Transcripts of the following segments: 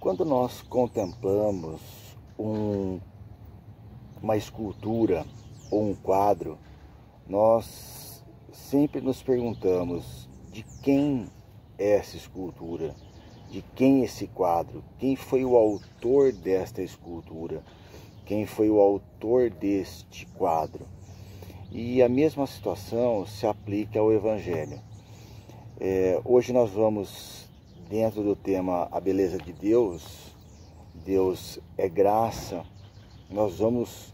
Quando nós contemplamos uma escultura ou um quadro, nós sempre nos perguntamos de quem é essa escultura, de quem esse quadro, quem foi o autor desta escultura, quem foi o autor deste quadro. E a mesma situação se aplica ao Evangelho. Hoje nós vamos, dentro do tema A Beleza de Deus, Deus é graça, nós vamos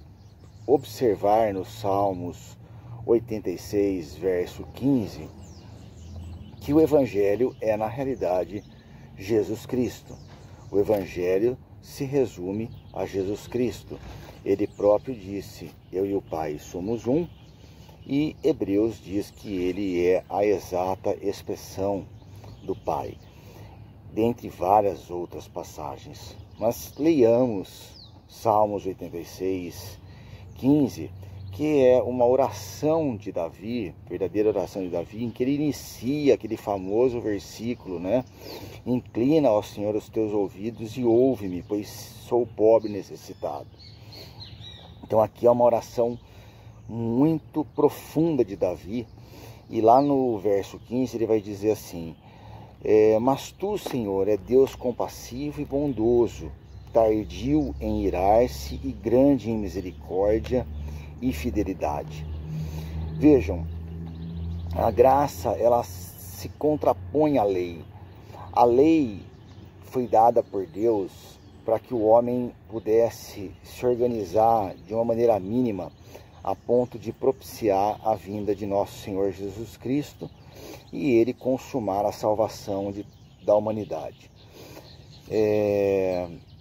observar nos Salmos 86, verso 15, que o Evangelho é, na realidade, Jesus Cristo. O Evangelho se resume a Jesus Cristo. Ele próprio disse, eu e o Pai somos um, e Hebreus diz que ele é a exata expressão do Pai, dentre várias outras passagens. Mas leiamos Salmos 86, 15, que é uma oração de Davi, verdadeira oração de Davi, em que ele inicia aquele famoso versículo, né? Inclina, ó Senhor, os teus ouvidos e ouve-me, pois sou pobre e necessitado. Então aqui é uma oração muito profunda de Davi, e lá no verso 15 ele vai dizer assim, mas tu, Senhor, é Deus compassivo e bondoso, tardio em irar-se e grande em misericórdia e fidelidade. Vejam, a graça, ela se contrapõe à lei. A lei foi dada por Deus para que o homem pudesse se organizar de uma maneira mínima a ponto de propiciar a vinda de nosso Senhor Jesus Cristo e ele consumar a salvação da humanidade.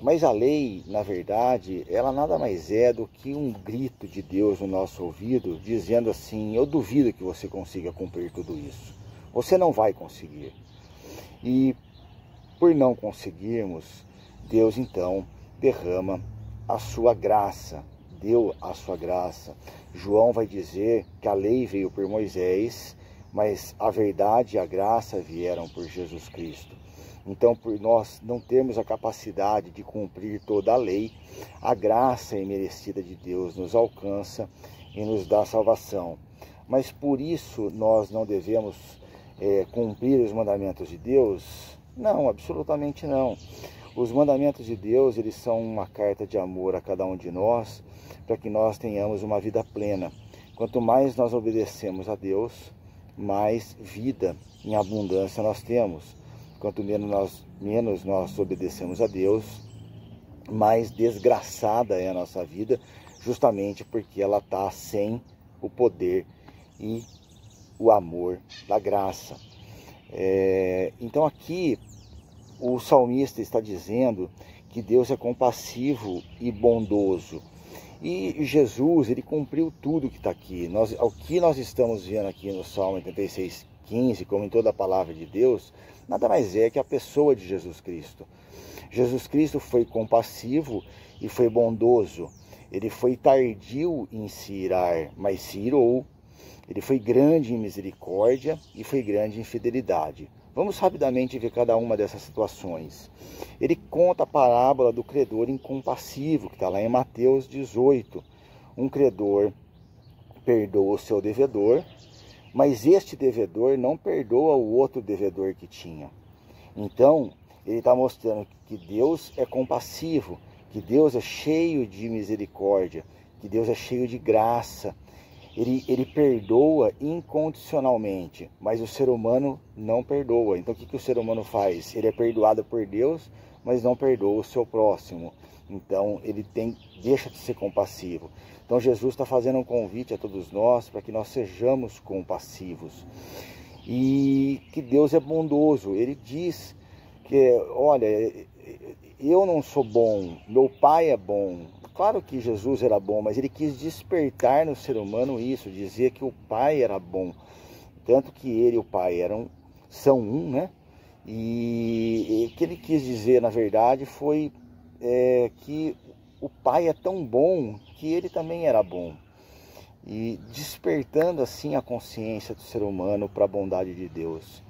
Mas a lei, na verdade, ela nada mais é do que um grito de Deus no nosso ouvido, dizendo assim, eu duvido que você consiga cumprir tudo isso. Você não vai conseguir. E por não conseguirmos, Deus então derrama a sua graça, deu a sua graça. João vai dizer que a lei veio por Moisés, mas a verdade e a graça vieram por Jesus Cristo. Então, por nós não termos a capacidade de cumprir toda a lei, a graça imerecida de Deus nos alcança e nos dá salvação. Mas por isso nós não devemos cumprir os mandamentos de Deus? Não, absolutamente não. Os mandamentos de Deus, eles são uma carta de amor a cada um de nós, para que nós tenhamos uma vida plena. Quanto mais nós obedecemos a Deus, mais vida em abundância nós temos. Quanto menos nós obedecemos a Deus, mais desgraçada é a nossa vida, justamente porque ela está sem o poder e o amor da graça. Então aqui o salmista está dizendo que Deus é compassivo e bondoso. E Jesus, ele cumpriu tudo que está aqui. O que nós estamos vendo aqui no Salmo 86, 15, como em toda a palavra de Deus, nada mais é que a pessoa de Jesus Cristo. Jesus Cristo foi compassivo e foi bondoso. Ele foi tardio em se irar, mas se irou. Ele foi grande em misericórdia e foi grande em fidelidade. Vamos rapidamente ver cada uma dessas situações. Ele conta a parábola do credor incompassivo, que está lá em Mateus 18. Um credor perdoa o seu devedor, mas este devedor não perdoa o outro devedor que tinha. Então, ele está mostrando que Deus é compassivo, que Deus é cheio de misericórdia, que Deus é cheio de graça. Ele perdoa incondicionalmente, mas o ser humano não perdoa. Então o que o ser humano faz? Ele é perdoado por Deus, mas não perdoa o seu próximo. Então ele deixa de ser compassivo. Então Jesus está fazendo um convite a todos nós para que nós sejamos compassivos. E que Deus é bondoso. Ele diz que, olha, eu não sou bom, meu Pai é bom. Claro que Jesus era bom, mas ele quis despertar no ser humano isso, dizer que o Pai era bom. Tanto que ele e o Pai são um, né? E o que ele quis dizer, na verdade, foi que o Pai é tão bom que ele também era bom. E despertando assim a consciência do ser humano para a bondade de Deus.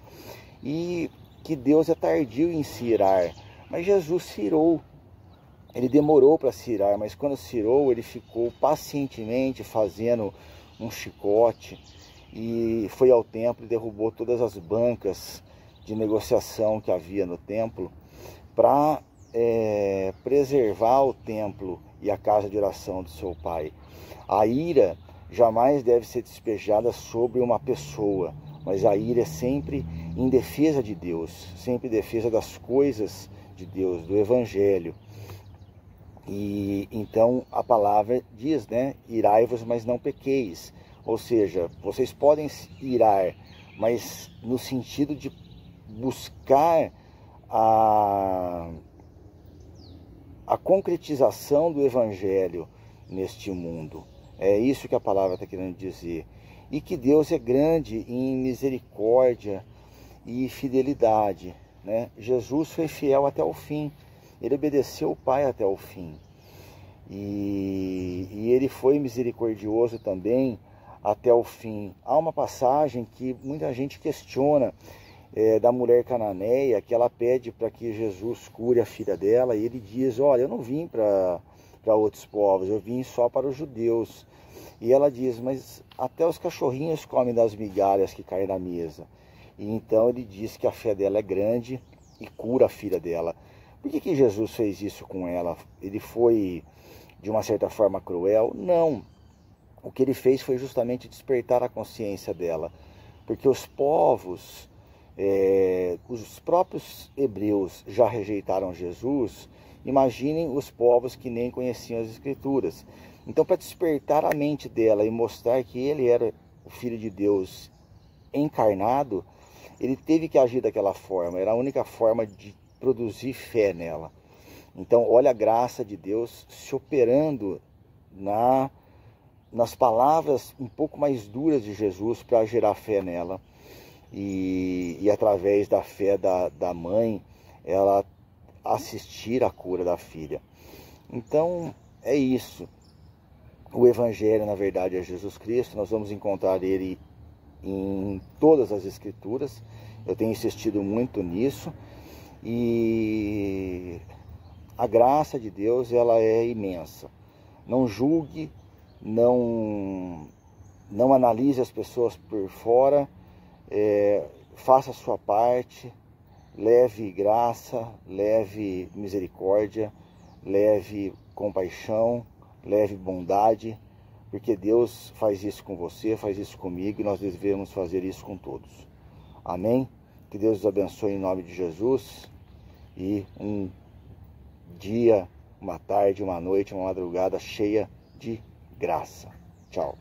E que Deus é tardio em se irar, Mas Jesus se irou. Ele demorou para se irar, mas quando se irou, ele ficou pacientemente fazendo um chicote e foi ao templo e derrubou todas as bancas de negociação que havia no templo para preservar o templo e a casa de oração do seu pai. A ira jamais deve ser despejada sobre uma pessoa, mas a ira é sempre em defesa de Deus, sempre em defesa das coisas de Deus, do Evangelho. E então a palavra diz, né, irai-vos, mas não pequeis. Ou seja, vocês podem irar, mas no sentido de buscar a concretização do Evangelho neste mundo. É isso que a palavra está querendo dizer. E que Deus é grande em misericórdia e fidelidade, né? Jesus foi fiel até o fim. Ele obedeceu o Pai até o fim. E ele foi misericordioso também até o fim. Há uma passagem que muita gente questiona, da mulher cananeia, que ela pede para que Jesus cure a filha dela, e ele diz, olha, eu não vim para outros povos, eu vim só para os judeus. E ela diz, mas até os cachorrinhos comem das migalhas que caem na mesa. E então ele diz que a fé dela é grande e cura a filha dela. Por que Jesus fez isso com ela? Ele foi, de uma certa forma, cruel? Não. O que ele fez foi justamente despertar a consciência dela. Porque os povos, os próprios hebreus já rejeitaram Jesus. Imaginem os povos que nem conheciam as Escrituras. Então, para despertar a mente dela e mostrar que ele era o Filho de Deus encarnado, ele teve que agir daquela forma. Era a única forma de produzir fé nela. Então, olha a graça de Deus se operando nas palavras um pouco mais duras de Jesus para gerar fé nela. E através da fé da mãe, ela assistir à cura da filha. Então, é isso. O Evangelho, na verdade, é Jesus Cristo. Nós vamos encontrar ele em todas as Escrituras. Eu tenho insistido muito nisso. E a graça de Deus, ela é imensa. Não julgue, não analise as pessoas por fora. Faça a sua parte. Leve graça, leve misericórdia, leve compaixão, leve bondade, porque Deus faz isso com você, faz isso comigo, e nós devemos fazer isso com todos. Amém? Que Deus os abençoe em nome de Jesus, e um dia, uma tarde, uma noite, uma madrugada cheia de graça. Tchau.